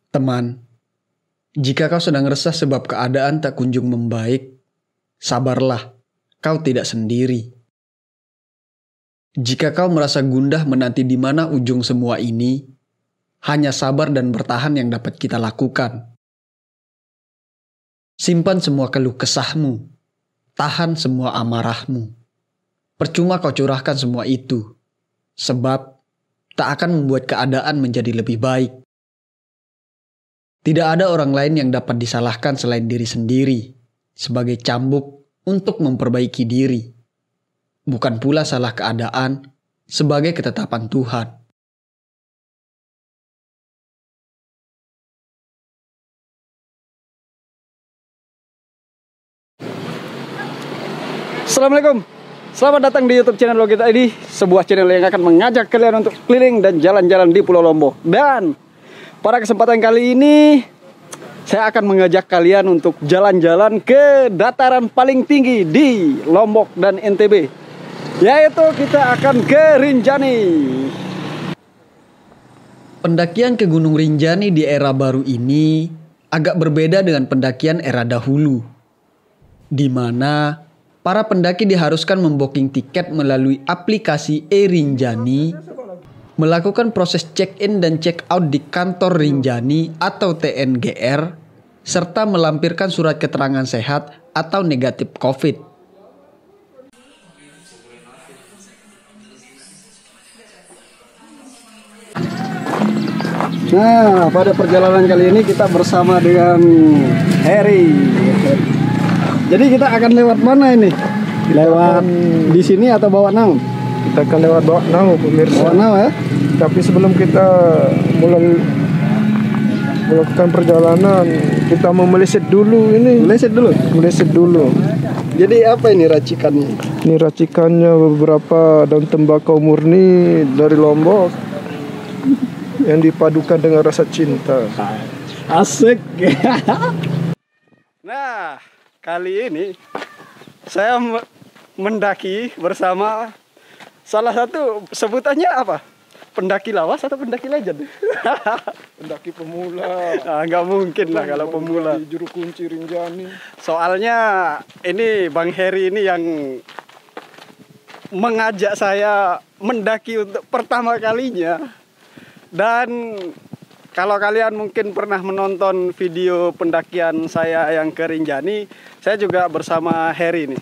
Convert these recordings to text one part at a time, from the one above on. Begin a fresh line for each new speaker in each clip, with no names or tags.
Teman, jika kau sedang resah sebab keadaan tak kunjung membaik, sabarlah, kau tidak sendiri. Jika kau merasa gundah menanti di mana ujung semua ini, hanya sabar dan bertahan yang dapat kita lakukan. Simpan semua keluh kesahmu, tahan semua amarahmu. Percuma kau curahkan semua itu, sebab tak akan membuat keadaan menjadi lebih baik. Tidak ada orang lain yang dapat disalahkan selain diri sendiri, sebagai cambuk untuk memperbaiki diri. Bukan pula salah keadaan sebagai ketetapan Tuhan.
Assalamualaikum, selamat datang di YouTube channel Logita ID, sebuah channel yang akan mengajak kalian untuk keliling dan jalan-jalan di Pulau Lombok. Dan pada kesempatan kali ini, saya akan mengajak kalian untuk jalan-jalan ke dataran paling tinggi di Lombok dan NTB, yaitu kita akan ke Rinjani.
Pendakian ke Gunung Rinjani di era baru ini agak berbeda dengan pendakian era dahulu, di mana para pendaki diharuskan membooking tiket melalui aplikasi e-Rinjani, melakukan proses check-in dan check-out di kantor Rinjani atau TNGR, serta melampirkan surat keterangan sehat atau negatif COVID.
Nah, pada perjalanan kali ini kita bersama dengan Harry. Jadi kita akan lewat mana ini? Lewat di sini atau bawah naung?
Kita akan lewat bawah naung, pemirsa.
Bawah naung ya?
Tapi sebelum kita mulai melakukan perjalanan, kita mau meleset dulu ini.
Meleset dulu?
Meleset dulu.
Jadi apa ini racikannya?
Ini racikannya beberapa daun tembakau murni dari Lombok yang dipadukan dengan rasa cinta.
Asik. Nah, kali ini saya mendaki bersama salah satu, sebutannya apa? Pendaki lawas atau pendaki legend?
Pendaki pemula.
Nah, nggak mungkin lah kalau pemula.
Di Juru Kunci Rinjani.
Soalnya ini Bang Heri ini yang mengajak saya mendaki untuk pertama kalinya. Dan kalau kalian mungkin pernah menonton video pendakian saya yang ke Rinjani, saya juga bersama Heri nih.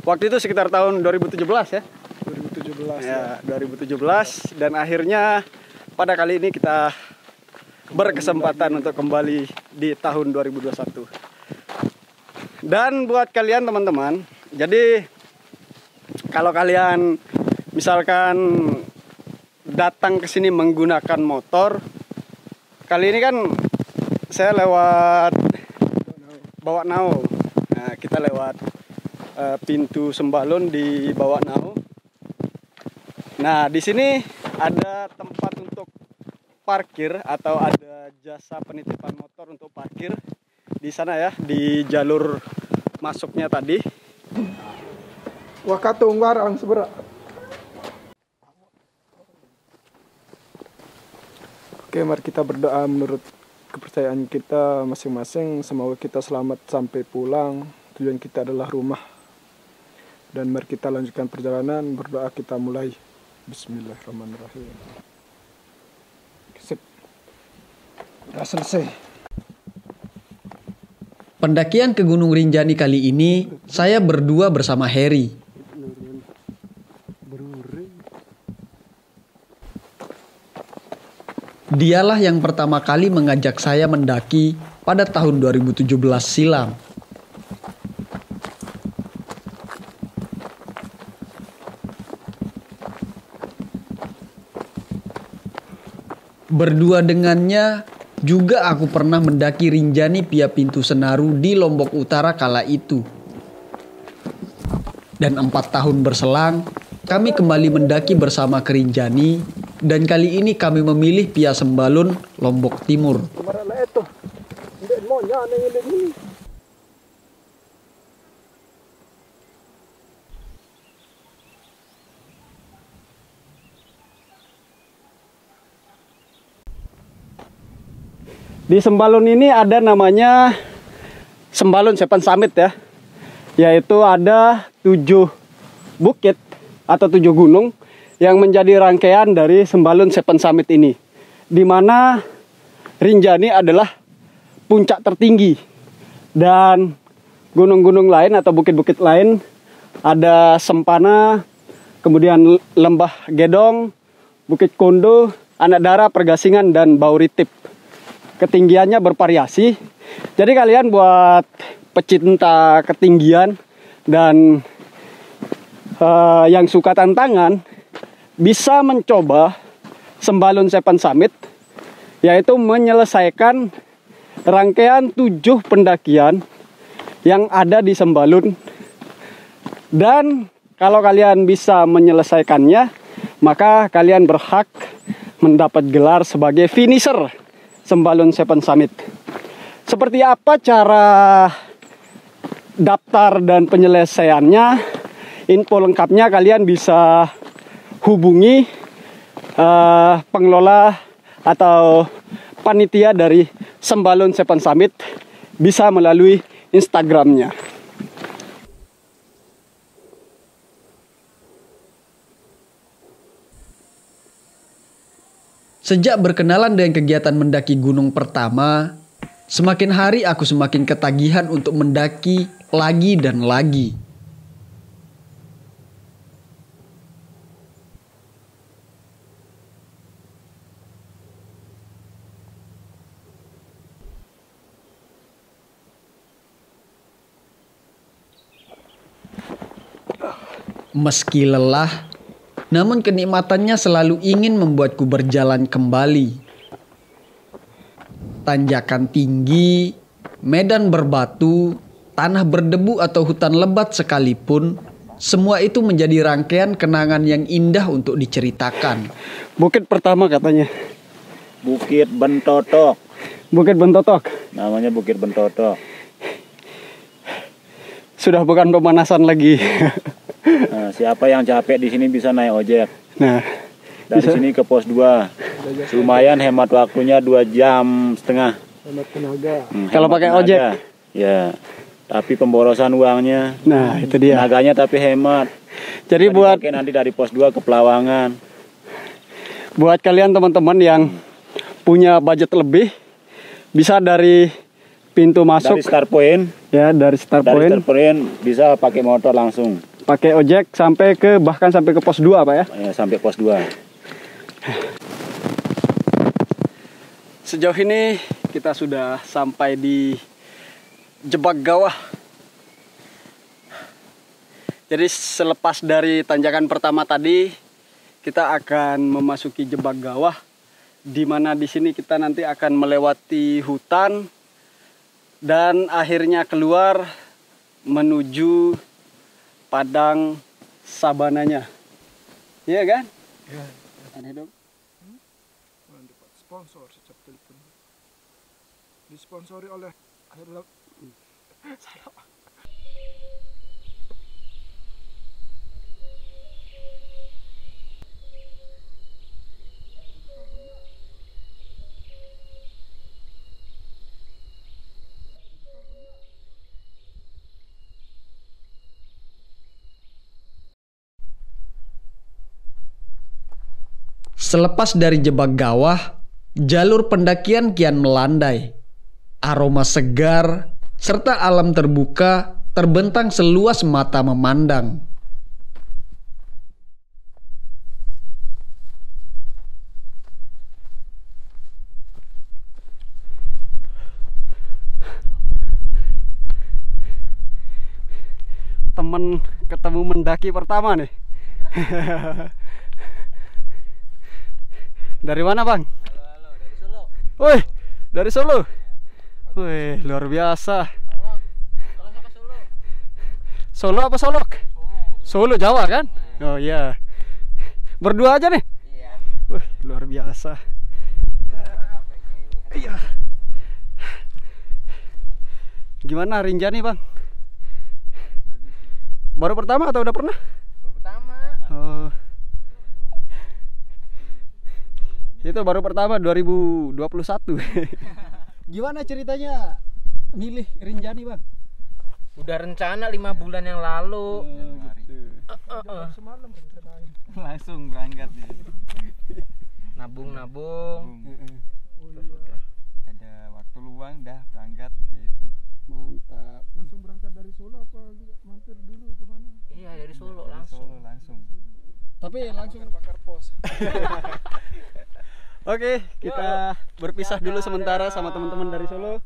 Waktu itu sekitar tahun 2017 ya.
2017
ya. 2017, dan akhirnya pada kali ini kita berkesempatan untuk kembali di tahun 2021. Dan buat kalian teman-teman, jadi kalau kalian misalkan datang ke sini menggunakan motor, kali ini kan saya lewat Bawak Nau. Nah, kita lewat pintu Sembalun di Bawak Nau. Nah, di sini ada tempat untuk parkir atau ada jasa penitipan motor untuk parkir di sana ya, di jalur masuknya tadi.
Wakatung barang seberat. Oke, mari kita berdoa menurut kepercayaan kita masing-masing. Semoga kita selamat sampai pulang. Tujuan kita adalah rumah. Dan mari kita lanjutkan perjalanan. Berdoa kita mulai. Bismillahirrahmanirrahim. Sip. Udah selesai.
Pendakian ke Gunung Rinjani kali ini saya berdua bersama Heri. Dialah yang pertama kali mengajak saya mendaki pada tahun 2017 silam. Berdua dengannya juga aku pernah mendaki Rinjani via Pintu Senaru di Lombok Utara kala itu. Dan 4 tahun berselang, kami kembali mendaki bersama ke Rinjani. Dan kali ini kami memilih via Sembalun, Lombok Timur.
Di Sembalun ini ada namanya Sembalun Seven Summit ya. Yaitu ada 7 bukit atau 7 gunung yang menjadi rangkaian dari Sembalun Seven Summit ini. Di mana Rinjani adalah puncak tertinggi. Dan gunung-gunung lain atau bukit-bukit lain ada Sempana, kemudian Lembah Gedong, Bukit Kondo, Anak Dara, Pergasingan, dan Bauritip. Ketinggiannya bervariasi. Jadi kalian buat pecinta ketinggian dan yang suka tantangan bisa mencoba Sembalun Seven Summit, yaitu menyelesaikan rangkaian 7 pendakian yang ada di Sembalun. Dan kalau kalian bisa menyelesaikannya, maka kalian berhak mendapat gelar sebagai finisher Sembalun Seven Summit. Seperti apa cara daftar dan penyelesaiannya? Info lengkapnya kalian bisa hubungi pengelola atau panitia dari Sembalun Seven Summit, bisa melalui Instagramnya.
Sejak berkenalan dengan kegiatan mendaki gunung pertama, semakin hari aku semakin ketagihan untuk mendaki lagi dan lagi. Meski lelah, namun kenikmatannya selalu ingin membuatku berjalan kembali. Tanjakan tinggi, medan berbatu, tanah berdebu atau hutan lebat sekalipun, semua itu menjadi rangkaian kenangan yang indah untuk diceritakan.
Bukit pertama katanya
Bukit Bentotok.
Bukit Bentotok.
Namanya Bukit Bentotok.
Sudah bukan pemanasan lagi.
Nah, siapa yang capek di sini bisa naik ojek.
Nah,
Dari sini ke pos 2. Lumayan hemat waktunya 2 jam setengah.
Hemat tenaga.
Kalau
Hemat
pakai
tenaga.
ojek?
Ya. Tapi pemborosan uangnya.
nah itu dia.
Tenaganya tapi hemat.
Jadi
Bisa
buat
dipakai nanti dari pos 2 ke Pelawangan.
kalian teman-teman yang punya budget lebih, bisa dari pintu masuk
Dari start point.
ya, dari start
Dari
point,
start point bisa pakai motor langsung.
pakai ojek bahkan sampai ke pos 2 Pak ya.
Ya, sampai pos 2.
Sejauh ini kita sudah sampai di Jebak Gawah. Jadi selepas dari tanjakan pertama tadi, kita akan memasuki Jebak Gawah, di mana di sini kita nanti akan melewati hutan dan akhirnya keluar menuju padang sabananya. Iya kan?
Ya.
Aneh dong.
Sponsor setiap telepon. Disponsori oleh Salah.
Selepas dari Jebak Gawah, jalur pendakian kian melandai. Aroma segar serta alam terbuka terbentang seluas mata memandang.
Temen ketemu mendaki pertama nih. Dari mana Bang?
Halo, dari Solo.
Woi, dari Solo. Wih, luar biasa.
Kalau apa Solo?
Solo apa Solok? Solo Jawa kan? Oh iya. Berdua aja nih?
Iya.
Wih, luar biasa. Iya. Gimana Rinjani Bang? Baru pertama atau udah pernah?
Baru pertama.
Oh. Itu baru pertama 2021. Gimana ceritanya milih Rinjani, Bang?
Udah rencana 5 bulan yang lalu.
Semalam rencananya.
Langsung berangkat ya.
Nabung.
Terus udah ada waktu luang dah berangkat gitu.
Mantap.
Langsung berangkat dari Solo apa mampir dulu ke mana?
Iya, dari Solo
Dari
langsung.
Solo langsung.
Tapi langsung
Bakar pos.
Oke, kita berpisah dulu sementara sama teman-teman dari Solo.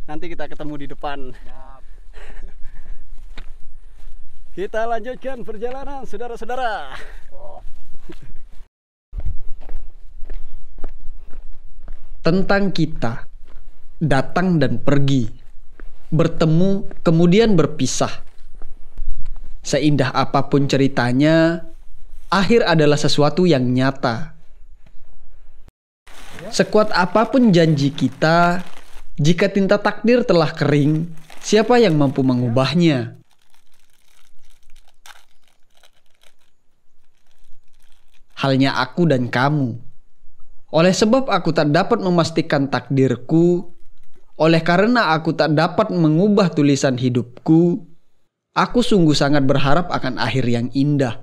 Nanti kita ketemu di depan. Kita lanjutkan perjalanan, saudara-saudara.
Tentang kita, datang dan pergi, bertemu kemudian berpisah. Seindah apapun ceritanya, akhir adalah sesuatu yang nyata. Sekuat apapun janji kita, jika tinta takdir telah kering, siapa yang mampu mengubahnya? Halnya aku dan kamu. Oleh sebab aku tak dapat memastikan takdirku, oleh karena aku tak dapat mengubah tulisan hidupku, aku sungguh sangat berharap akan akhir yang indah.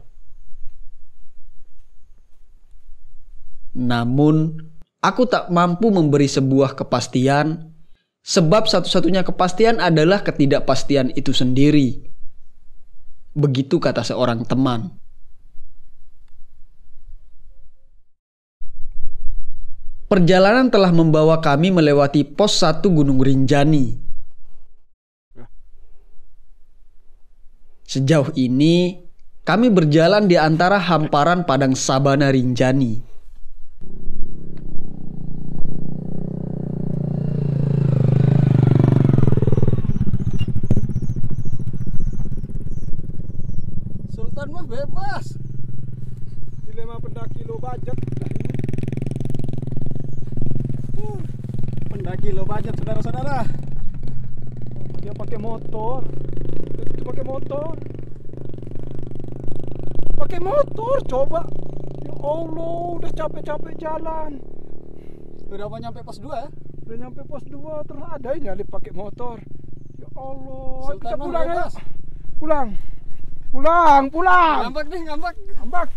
Namun, aku tak mampu memberi sebuah kepastian, sebab satu-satunya kepastian adalah ketidakpastian itu sendiri. Begitu kata seorang teman. Perjalanan telah membawa kami melewati pos 1 Gunung Rinjani. Sejauh ini, kami berjalan di antara hamparan padang sabana Rinjani.
Sultan mah bebas.
Dilema pendaki low budget.
Pendaki low budget, saudara-saudara.
Dia pakai motor. Dia pakai motor. Pakai motor coba. Ya Allah, udah capek-capek jalan.
Udah mau nyampe pos 2 ya?
Udah nyampe pos 2 terus ada yang nyalip pakai motor. Ya Allah, ayo
Sultan
kita
mah
pulang ya.
bebas.
Pulang. Pulang.
Ngambak nih, ngambak.
Ambak.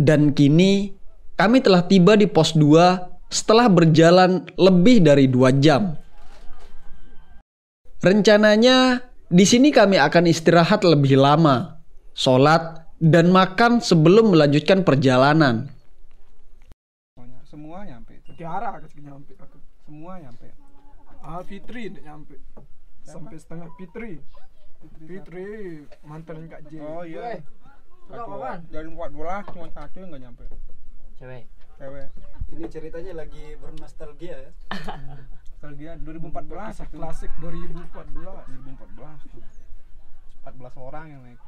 Dan kini kami telah tiba di pos 2 setelah berjalan lebih dari 2 jam. Rencananya di sini kami akan istirahat lebih lama, sholat dan makan sebelum melanjutkan perjalanan.
Semua nyampe itu.
Tiara aku nyampe aku.
Semua nyampe.
Fitri ndak nyampe. Sampai setengah Fitri. Fitri mantan Kak J.
Oh iya.
Satu, apaan?
Dari 14 cuma satu yang nggak nyampe.
Cewek.
Cewek.
Ini ceritanya lagi bernostalgia ya.
Nostalgia 2014
Kisah
itu.
klasik 2014.
2014. 14 orang yang naik.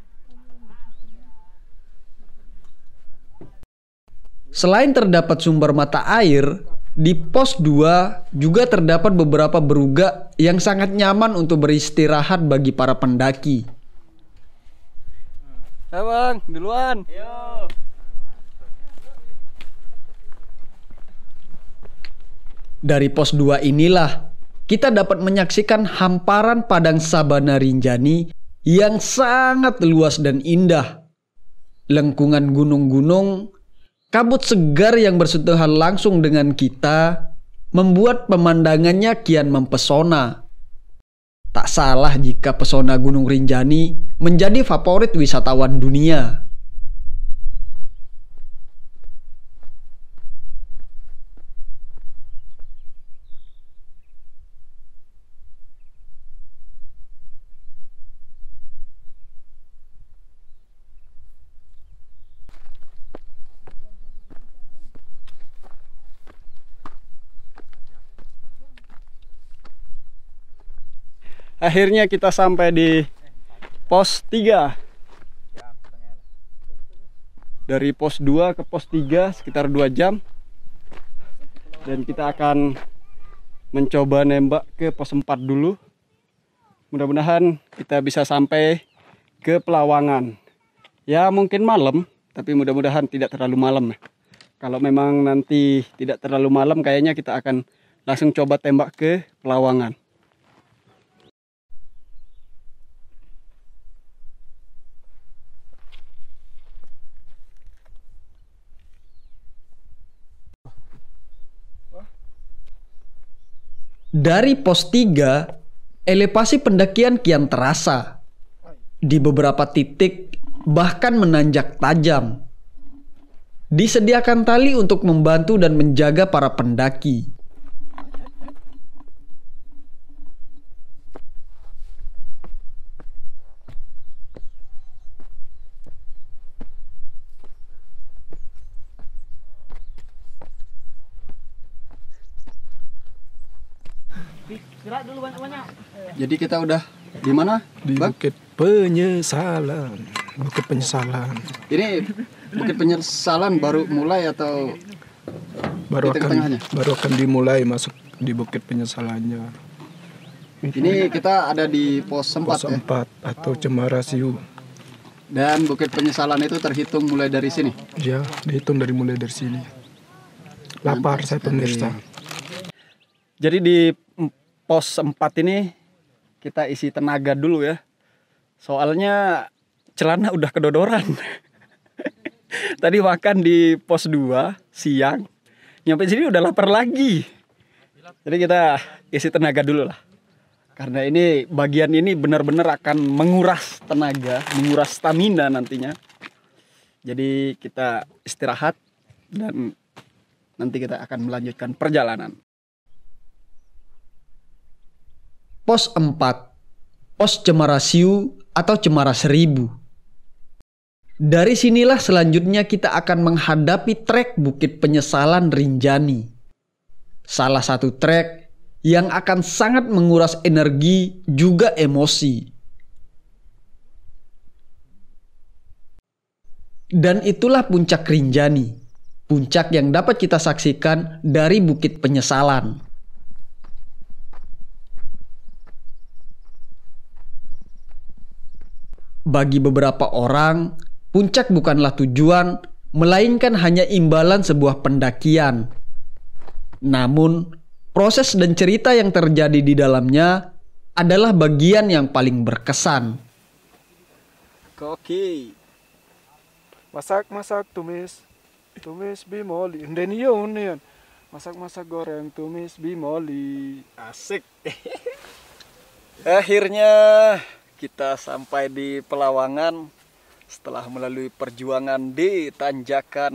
Selain terdapat sumber mata air, di pos 2 juga terdapat beberapa berugak yang sangat nyaman untuk beristirahat bagi para pendaki.
Ayo Bang, duluan.
Dari pos 2 inilah kita dapat menyaksikan hamparan padang sabana Rinjani yang sangat luas dan indah. Lengkungan gunung-gunung, kabut segar yang bersentuhan langsung dengan kita membuat pemandangannya kian mempesona. Tak salah jika pesona Gunung Rinjani menjadi favorit wisatawan dunia.
Akhirnya kita sampai di pos 3. Dari pos 2 ke pos 3 sekitar 2 jam. Dan kita akan mencoba nembak ke pos 4 dulu. Mudah-mudahan kita bisa sampai ke Pelawangan. Ya mungkin malam, tapi mudah-mudahan tidak terlalu malam. Kalau memang nanti tidak terlalu malam, kayaknya kita akan langsung coba tembak ke Pelawangan.
Dari pos 3, elevasi pendakian kian terasa. Di beberapa titik bahkan menanjak tajam. Disediakan tali untuk membantu dan menjaga para pendaki.
Jadi kita udah di mana,
Di
Bang?
Bukit Penyesalan. Bukit Penyesalan.
Ini Bukit Penyesalan baru mulai atau
Baru
di tengah-tengahnya?
baru akan dimulai masuk di Bukit Penyesalannya.
Ini kita ada di pos 4
Pos
ya.
4 atau Cemara Siu.
Dan Bukit Penyesalan itu terhitung mulai dari sini.
Ya, dihitung dari mulai dari sini. Lapar saya pemirsa.
Jadi di pos 4 ini kita isi tenaga dulu ya. Soalnya celana udah kedodoran. Tadi makan di pos 2 siang. Nyampe sini udah lapar lagi. Jadi kita isi tenaga dulu lah. Karena ini bagian ini benar-benar akan menguras tenaga, menguras stamina nantinya. Jadi kita istirahat dan nanti kita akan melanjutkan perjalanan.
Pos 4, pos Cemara Siu atau Cemara Seribu. Dari sinilah selanjutnya kita akan menghadapi trek Bukit Penyesalan Rinjani. Salah satu trek yang akan sangat menguras energi juga emosi. Dan itulah puncak Rinjani, puncak yang dapat kita saksikan dari Bukit Penyesalan. Bagi beberapa orang, puncak bukanlah tujuan, melainkan hanya imbalan sebuah pendakian. Namun, proses dan cerita yang terjadi di dalamnya adalah bagian yang paling berkesan.
Oke.
Masak-masak tumis. Tumis bimoli. Ndeni yun yan. Masak-masak goreng tumis bimoli.
Asik. Akhirnya kita sampai di Pelawangan setelah melalui perjuangan di tanjakan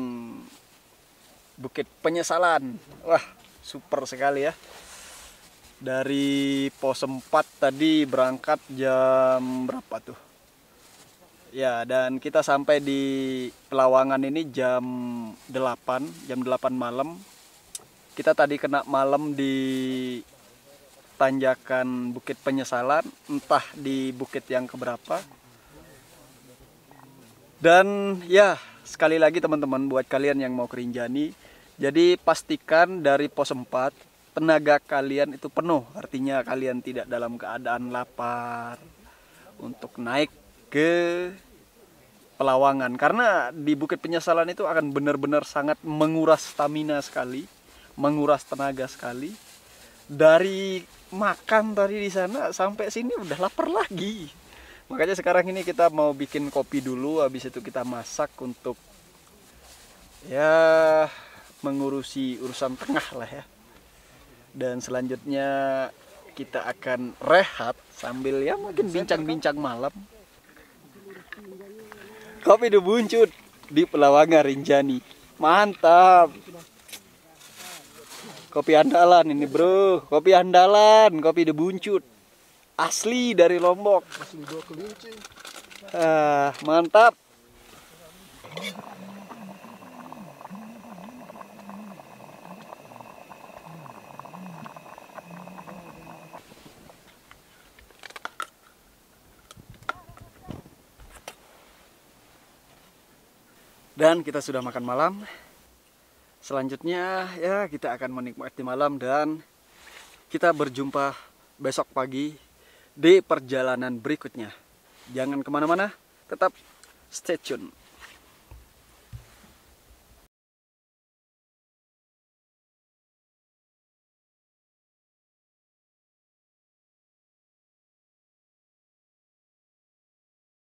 Bukit Penyesalan. Wah, super sekali ya. Dari pos 4 tadi berangkat jam berapa tuh? Ya, dan kita sampai di Pelawangan ini jam 8 malam. Kita tadi kena malam di tanjakan Bukit Penyesalan, entah di bukit yang keberapa. Dan ya, sekali lagi teman-teman, buat kalian yang mau ke Rinjani, jadi pastikan dari pos 4 tenaga kalian itu penuh. Artinya kalian tidak dalam keadaan lapar untuk naik ke Pelawangan, karena di Bukit Penyesalan itu akan benar-benar sangat menguras stamina sekali, menguras tenaga sekali. Dari makan tadi di sana sampai sini udah lapar lagi. Makanya sekarang ini kita mau bikin kopi dulu, habis itu kita masak untuk ya mengurusi urusan tengah lah ya. Dan selanjutnya kita akan rehat sambil ya mungkin bincang-bincang malam. Kopi The Buncut di Pelawangan Rinjani. Mantap. Kopi andalan ini bro, kopi andalan, kopi The Buncut. Asli dari Lombok. Mantap. Dan kita sudah makan malam. Selanjutnya ya kita akan menikmati malam dan Kita berjumpa besok pagi di perjalanan berikutnya. Jangan kemana-mana, tetap stay tune.